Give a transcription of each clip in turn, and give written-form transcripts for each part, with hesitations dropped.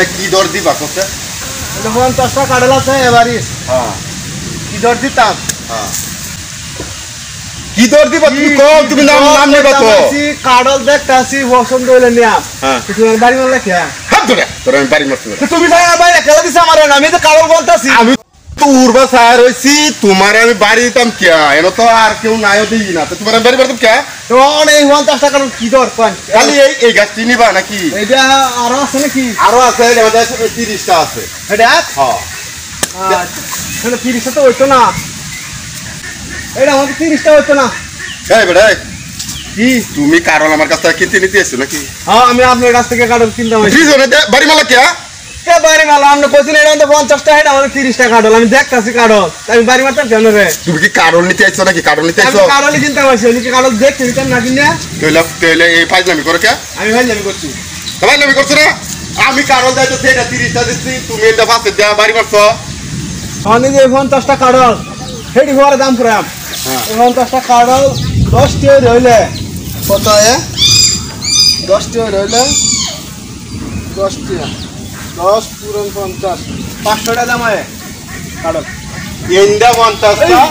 আচ্ছা কি দর দিবা কত? 50 টাকা কাটল আছে এবারে। হ্যাঁ কি দর দিতাম? হ্যাঁ কি দর দিবা তুমি কও তুমি নাম নেবা তো কাটল দেখতাছি পছন্দ হইলে নিয়া হ্যাঁ কিছু বাড়ি মারলে কি হাত ধরে তোর আমি বাড়ি মারছি তুমি ভাই বাইরে খেলা দিছ আমার আমি তো কাটল বলতাছি আমি তো উড়বা সার হইছি তোমার আমি বাড়ি দিতাম কি এনো তো আর কেউ নাইও দিই না তো তোমার আমি বাড়ি মারতাম কি তো এই 50 টাকা কি দর কোন খালি এই গাছটি নিবা নাকি এটা আরো আছে নাকি আরো আছে আমাদের 30 টা আছে এটা হ্যাঁ তাহলে 30 টা তো হইতো না এটা আমাদের 30 টা হইতো না এই বেটা কি তুমি কারণ আমার কাছ থেকে কিনতে নিতে এসছো নাকি হ্যাঁ আমি আপনার কাছ থেকে কাটল কিনতাম বাড়ি মালা কে কে বাড়ি মারলাম আপনি কইছেন এটা 50 টাকা এটা আমাদের 30 টাকা কাটল আমি দেখতাছি কাটল আমি বাড়ি মারতাম কেন রে তুমি কি কারণ নিতে আইছো নাকি কারণ নিতে আইছো আমি কাটলই কিনতাম আইছি আমি কি কাটল দেখতে নিতাম না কিনে তেলে এই ফাইজলামি করে কে আমি ভাইলামি করছি ফাইজলামি করছো না আমি কারণ দাইতো সেটা 30 টা দিচ্ছি তুমি এটা ফাসে দেয়া বাড়ি মারছো আমি যে 50 টাকা কাটল হেডি হওয়ার দাম করাম হ্যাঁ 50 টাকা কাটল 10 টাকা রইলে কত এ 10 টাকা রইলে 10 টাকা 10 পুরন 50 500 টাকা দাম হয় কাটল এন্ডা 50 টা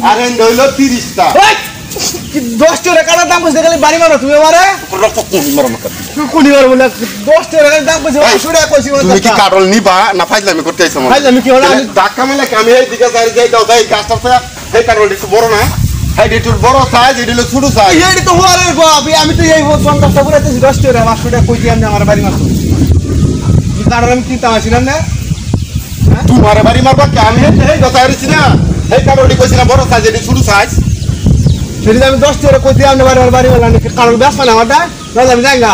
আর এন্ড হইলো 30 টা কি 10 টাকা কাটার দাম কইছে খালি বাড়ি মারো তুমি আমারে রক্ত কোন মারো না কোনি মারো বলে 10 টাকা দাম কইছে 500 টাকা কইছি তুমি কি কারণ নিবা না ফাইজলামি করতে আইছো মানে ফাইজলামি কি হলো ধাক্কা মেলে আমি এই দিকে যাই দাও যাই কাজটা এই কারণ একটু বড় না এই একটু বড় সাইজ এটা হলো ছোট সাইজ এই তো হওয়ারে বাপ আমি তো এই 50 টাকা পুরাইতেছি 10 টাকা 500 টাকা কই দিলাম আমার বাড়ি মারছো কি কারণ আমি কিনতে আসিলাম না তোমার বাড়ি মারবা কি আমি এই কথা আইছি না এই কারণই কইছি না বড় সাইজ এটা ছোট সাইজ যদি আমি 10 টাকা কই দিলাম বাড়ি মারলাম কারণ ব্যাস মানে আমারটা তাহলে আমি যাই না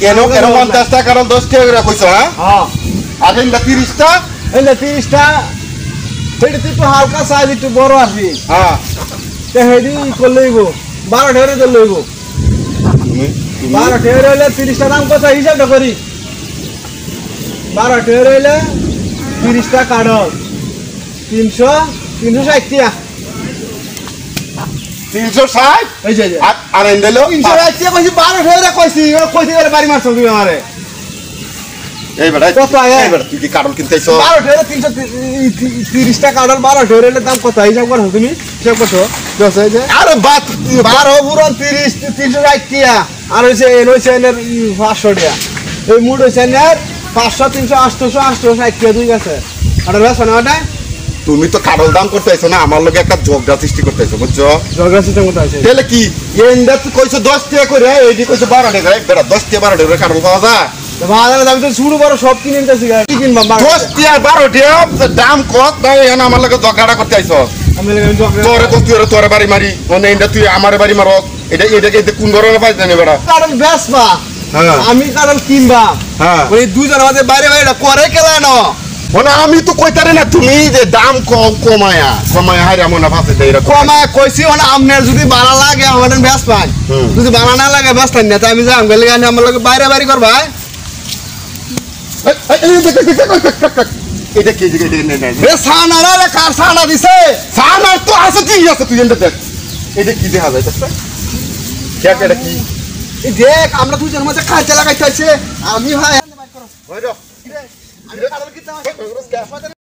কেন 50 টাকা কারণ 10 টাকা করে কইছো হ্যাঁ হ্যাঁ আর এন্ডা 30 টা এই 30 টা হেডি একটু হালকা সাইজ একটু বড় আসি হ্যাঁ তে হেডি কল লইবো 12 টাকা দিয়ে লইবো 12 টাকা হইলে 30 টা দাম কত হিসাবটা করি 12 টাকা হইলে 30 টা কাটল 360 টাকা 360 এই যে আর এন্ডালো 360 টাকা কইছি 12 টাকা কইছি কইতে গেলে বাড়ি মারছো তুমি আমারে এই বেটা কত আয় এই বেটা তুই কি কারণ কিনতে আইছো 12 টাকা 330 টাকা কাটল 12 টাকা হইলে দাম কত হিসাব করো তুমি হিসাব করছো 10 এই যে আরে বাত 12 পুরন 30 360 টাকা আর হইছে এর 500 টাকা এই মুড হইছে এর 500 300 800 860 টাকা দুই গেছে আর বেশ না ওটা তুমি তো কারণ দাম করতে আইছো না আমার লগে একটা ঝগড়া সৃষ্টি করতে আইছো বুঝছো ঝগড়া সিস্টেম কত আছে তাহলে কি এন্ডা তুই কইছো 10 টাকা করে এইডি কইছো 12 টাকা বেটা 10 টাকা 12 টাকা কারণ পাওয়া যায় বাজারে আমি তো শুরু বড় সব কিনে নিতেছি কি কিনবা 10 টাকা 12 টাকা দাম কত তাই এখানে আমার লগে ঝগড়া করতে আইছো আমি ঝগড়া তোরে তো তোরে বাড়ি মারি মানে এন্ডা তুই আমার বাড়ি মারো এটা কোন ধরনের পাইছ জানি বেটা কারণ বেসবা হ্যাঁ আমি কারণ কিনবা হ্যাঁ ওই দুইজন আমাদের বাইরে বাইরে করে কেলা না মানে আমি তো কইতারে না তুমি যে দাম কমায়া হাই এমন না ফাসে দেই এরকম কমা কইছি মানে আমনের যদি ভালো লাগে আমাদের বেস পাই যদি ভালো না লাগে বেস পাই না তাই আমি যাম গেলে গানি আমার লগে বাইরে বাইরে করবা এটা কি যে এ সানা রে কার সানা দিছে সানা তো আছে কি আছে তুই এন্ড দেখ এটা কি দেখা যায় দেখছ এটা কি এই দেখ আমরা দুইজন মাঝে খাইতে লাগাইতেছে আমি ভাই হইরো আমি কারণ কিতা